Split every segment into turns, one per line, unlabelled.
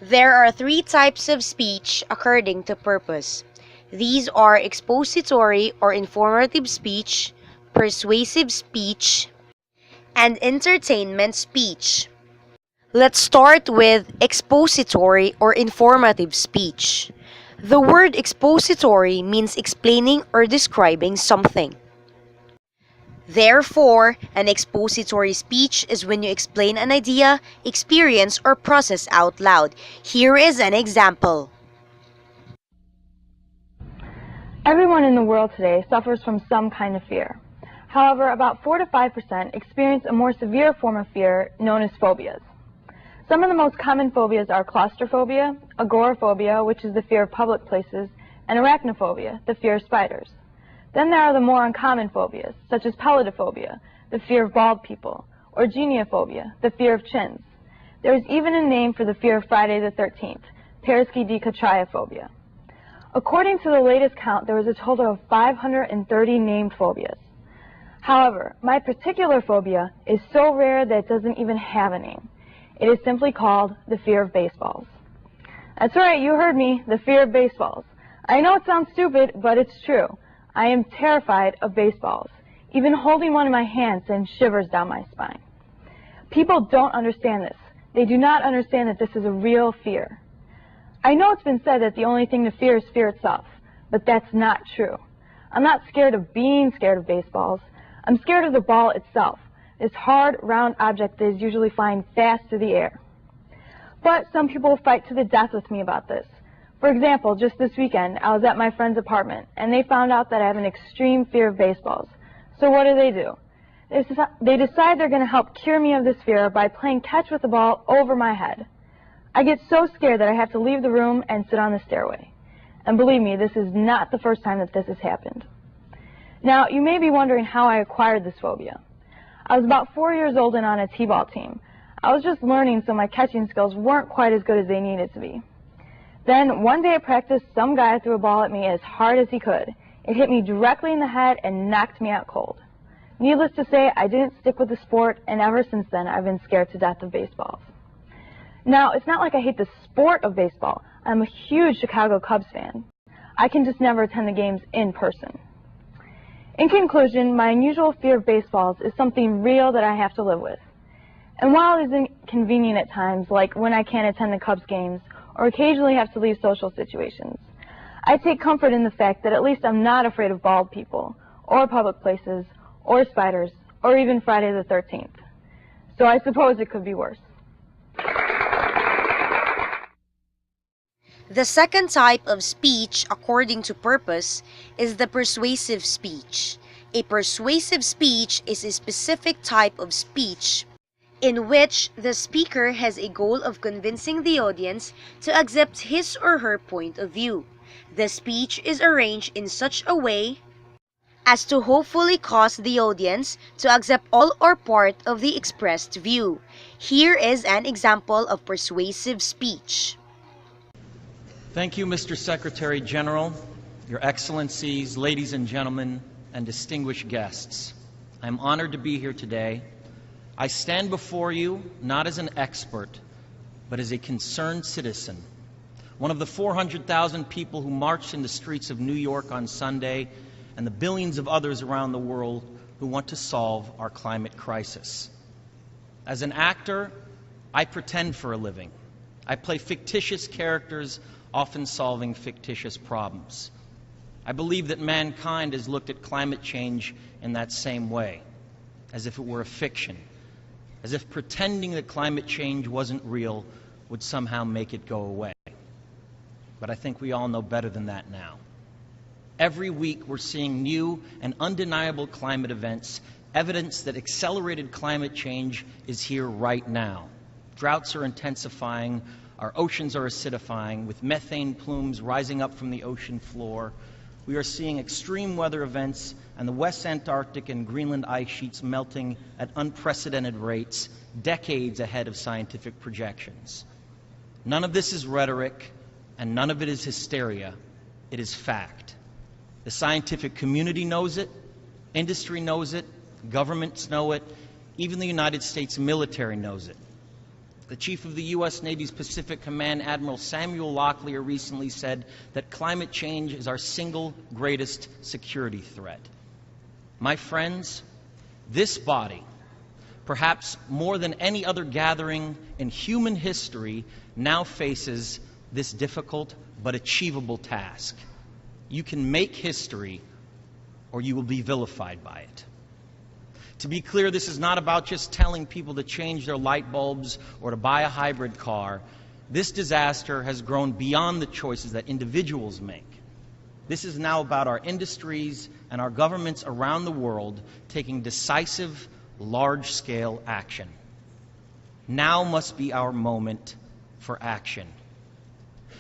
There are three types of speech according to purpose. These are expository or informative speech, persuasive speech, and entertainment speech. Let's start with expository or informative speech. The word expository means explaining or describing something. Therefore, an expository speech is when you explain an idea, experience, or process out loud. Here is an example.
Everyone in the world today suffers from some kind of fear. However, about 4 to 5% experience a more severe form of fear known as phobias. Some of the most common phobias are claustrophobia, agoraphobia, which is the fear of public places, and arachnophobia, the fear of spiders. Then there are the more uncommon phobias, such as pelidophobia, the fear of bald people, or geniophobia, the fear of chins. There is even a name for the fear of Friday the 13th, paraskidicotriophobia. According to the latest count, there was a total of 530 named phobias. However, my particular phobia is so rare that it doesn't even have a name. It is simply called the fear of baseballs. That's right, you heard me, the fear of baseballs. I know it sounds stupid, but it's true. I am terrified of baseballs. Even holding one in my hand sends shivers down my spine. People don't understand this. They do not understand that this is a real fear. I know it's been said that the only thing to fear is fear itself, but that's not true. I'm not scared of being scared of baseballs. I'm scared of the ball itself, this hard, round object that is usually flying fast through the air. But some people fight to the death with me about this. For example, just this weekend, I was at my friend's apartment, and they found out that I have an extreme fear of baseballs. So what do? They decide they're going to help cure me of this fear by playing catch with the ball over my head. I get so scared that I have to leave the room and sit on the stairway. And believe me, this is not the first time that this has happened. Now, you may be wondering how I acquired this phobia. I was about 4 years old and on a t-ball team. I was just learning, so my catching skills weren't quite as good as they needed to be. Then, one day at practice, some guy threw a ball at me as hard as he could. It hit me directly in the head and knocked me out cold. Needless to say, I didn't stick with the sport, and ever since then, I've been scared to death of baseballs. Now, it's not like I hate the sport of baseball. I'm a huge Chicago Cubs fan. I can just never attend the games in person. In conclusion, my unusual fear of baseballs is something real that I have to live with. And while it is inconvenient at times, like when I can't attend the Cubs games, or occasionally have to leave social situations, I take comfort in the fact that at least I'm not afraid of bald people, or public places, or spiders, or even Friday the 13th. So I suppose it could be worse.
The second type of speech according to purpose is the persuasive speech. A persuasive speech is a specific type of speech in which the speaker has a goal of convincing the audience to accept his or her point of view. The speech is arranged in such a way as to hopefully cause the audience to accept all or part of the expressed view. Here is an example of persuasive speech.
Thank you, Mr. Secretary General, Your Excellencies, ladies and gentlemen, and distinguished guests. I'm honored to be here today. I stand before you not as an expert, but as a concerned citizen, one of the 400,000 people who marched in the streets of New York on Sunday, and the billions of others around the world who want to solve our climate crisis. As an actor, I pretend for a living. I play fictitious characters, often solving fictitious problems. I believe that mankind has looked at climate change in that same way, as if it were a fiction, as if pretending that climate change wasn't real would somehow make it go away. But I think we all know better than that now. Every week we're seeing new and undeniable climate events, evidence that accelerated climate change is here right now. Droughts are intensifying, our oceans are acidifying, with methane plumes rising up from the ocean floor. We are seeing extreme weather events and the West Antarctic and Greenland ice sheets melting at unprecedented rates, decades ahead of scientific projections. None of this is rhetoric, and none of it is hysteria. It is fact. The scientific community knows it, industry knows it, governments know it, even the United States military knows it. The chief of the U.S. Navy's Pacific Command, Admiral Samuel Locklear, recently said that climate change is our single greatest security threat. My friends, this body, perhaps more than any other gathering in human history, now faces this difficult but achievable task. You can make history, or you will be vilified by it. To be clear, this is not about just telling people to change their light bulbs or to buy a hybrid car. This disaster has grown beyond the choices that individuals make. This is now about our industries and our governments around the world taking decisive, large-scale action. Now must be our moment for action.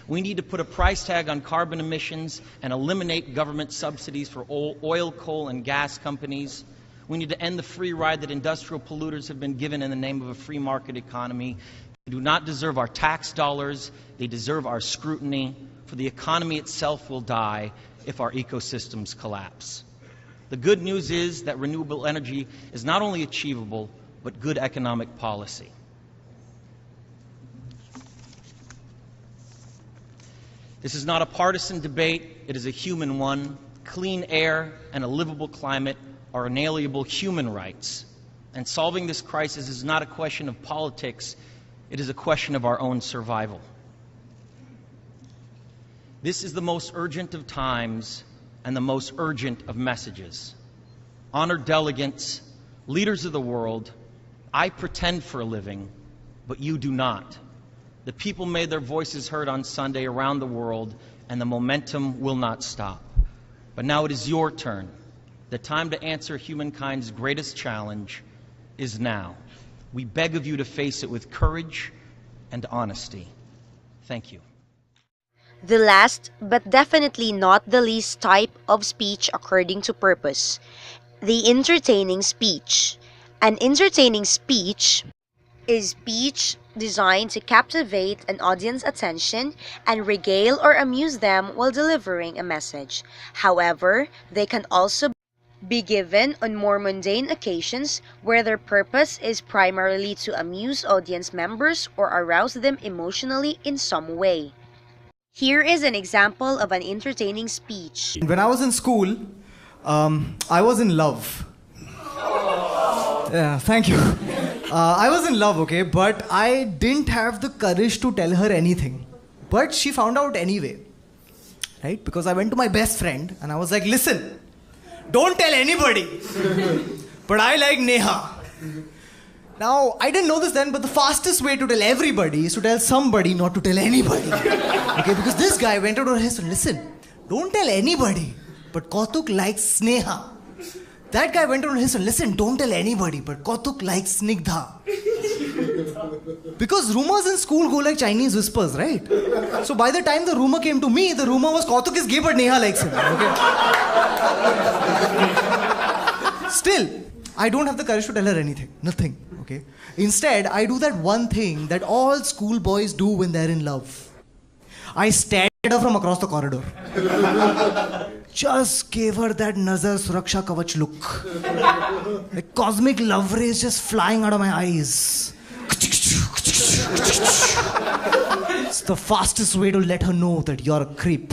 We need to put a price tag on carbon emissions and eliminate government subsidies for oil, coal, and gas companies. We need to end the free ride that industrial polluters have been given in the name of a free market economy. They do not deserve our tax dollars. They deserve our scrutiny, for the economy itself will die if our ecosystems collapse. The good news is that renewable energy is not only achievable, but good economic policy. This is not a partisan debate, it is a human one. Clean air and a livable climate are inalienable human rights. And solving this crisis is not a question of politics, it is a question of our own survival. This is the most urgent of times and the most urgent of messages. Honored delegates, leaders of the world, I pretend for a living, but you do not. The people made their voices heard on Sunday around the world, and the momentum will not stop. But now it is your turn. The time to answer humankind's greatest challenge is now. We beg of you to face it with courage and honesty. Thank you.
The last, but definitely not the least type of speech according to purpose, the entertaining speech. An entertaining speech is speech designed to captivate an audience's attention and regale or amuse them while delivering a message. However, they can also be given on more mundane occasions where their purpose is primarily to amuse audience members or arouse them emotionally in some way. Here is an example of an entertaining speech.
When I was in school, I was in love. Yeah, thank you. I was in love, okay, but I didn't have the courage to tell her anything. But she found out anyway, right? Because I went to my best friend and I was like, listen, don't tell anybody, but I like Neha. Now, I didn't know this then, but the fastest way to tell everybody is to tell somebody not to tell anybody. Okay, because this guy went out on his friend, listen, don't tell anybody, but Kautuk likes Sneha. That guy went on his friend, listen, don't tell anybody, but Kautuk likes Snigdha. Because rumors in school go like Chinese whispers, right? So by the time the rumor came to me, the rumor was Kautuk is gay, but Neha likes him. Okay? Still, I don't have the courage to tell her anything. Nothing. Okay? Instead, I do that one thing that all schoolboys do when they're in love. I stared at her from across the corridor. Just gave her that Nazar Suraksha Kavach look. Like cosmic love rays just flying out of my eyes. It's the fastest way to let her know that you're a creep.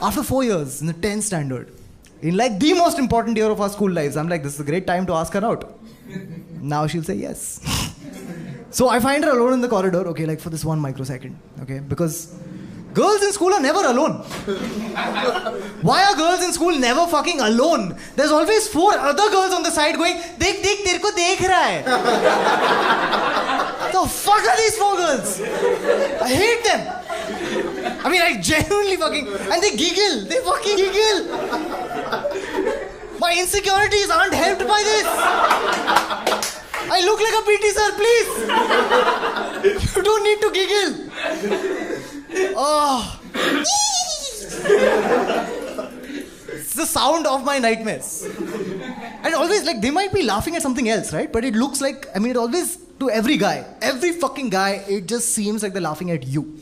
After 4 years, in the 10th standard, in like the most important year of our school lives, I'm like, this is a great time to ask her out. Now she'll say yes. So I find her alone in the corridor, okay, like for this 1 microsecond, okay, because girls in school are never alone. Why are girls in school never fucking alone? There's always 4 other girls on the side going, Dekh, dekh, tere ko dekh raha hai. The fuck are these 4 girls? I hate them. I mean, I genuinely fucking... And they giggle. They fucking giggle. My insecurities aren't helped by this. I look like a PT sir, please. You don't need to giggle. Oh. It's the sound of my nightmares. And always, like, they might be laughing at something else, right? But it looks like, I mean, it always, to every guy, every fucking guy, it just seems like they're laughing at you.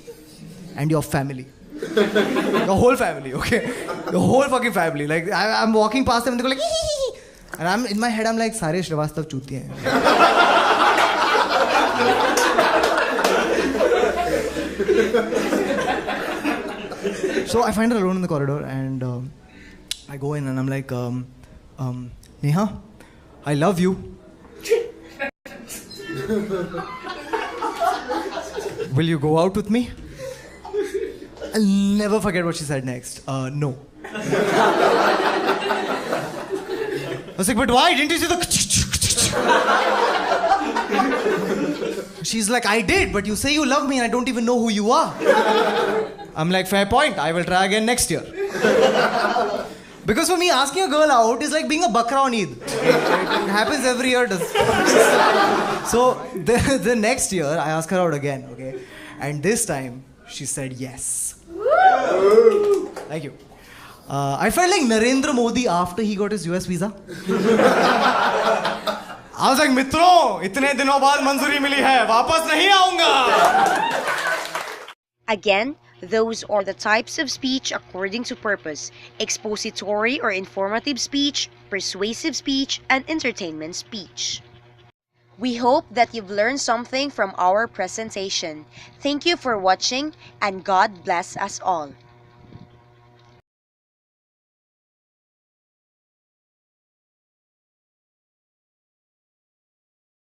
And your family. Your whole family, okay? Your whole fucking family. Like, I'm walking past them and they go like, hee hee hee. And I'm in my head, I'm like, सारे श्रीवास्तव चूतिए हैं. So I find her alone in the corridor, and I go in and I'm like, Neha, I love you. Will you go out with me? I'll never forget what she said next. No. I was like, but why? Didn't you see the... She's like, I did, but you say you love me and I don't even know who you are. I'm like, fair point. I will try again next year. Because for me, asking a girl out is like being a bakra on Eid. It happens every year. So the next year, I asked her out again, okay? And this time, she said yes. Thank you. I felt like Narendra Modi after he got his US visa. I was like, मित्रों, इतने दिनों बाद मंजूरी मिली है, वापस नहीं आऊंगा.
Again, those are the types of speech according to purpose: expository or informative speech, persuasive speech, and entertainment speech. We hope that you've learned something from our presentation. Thank you for watching, and God bless us all.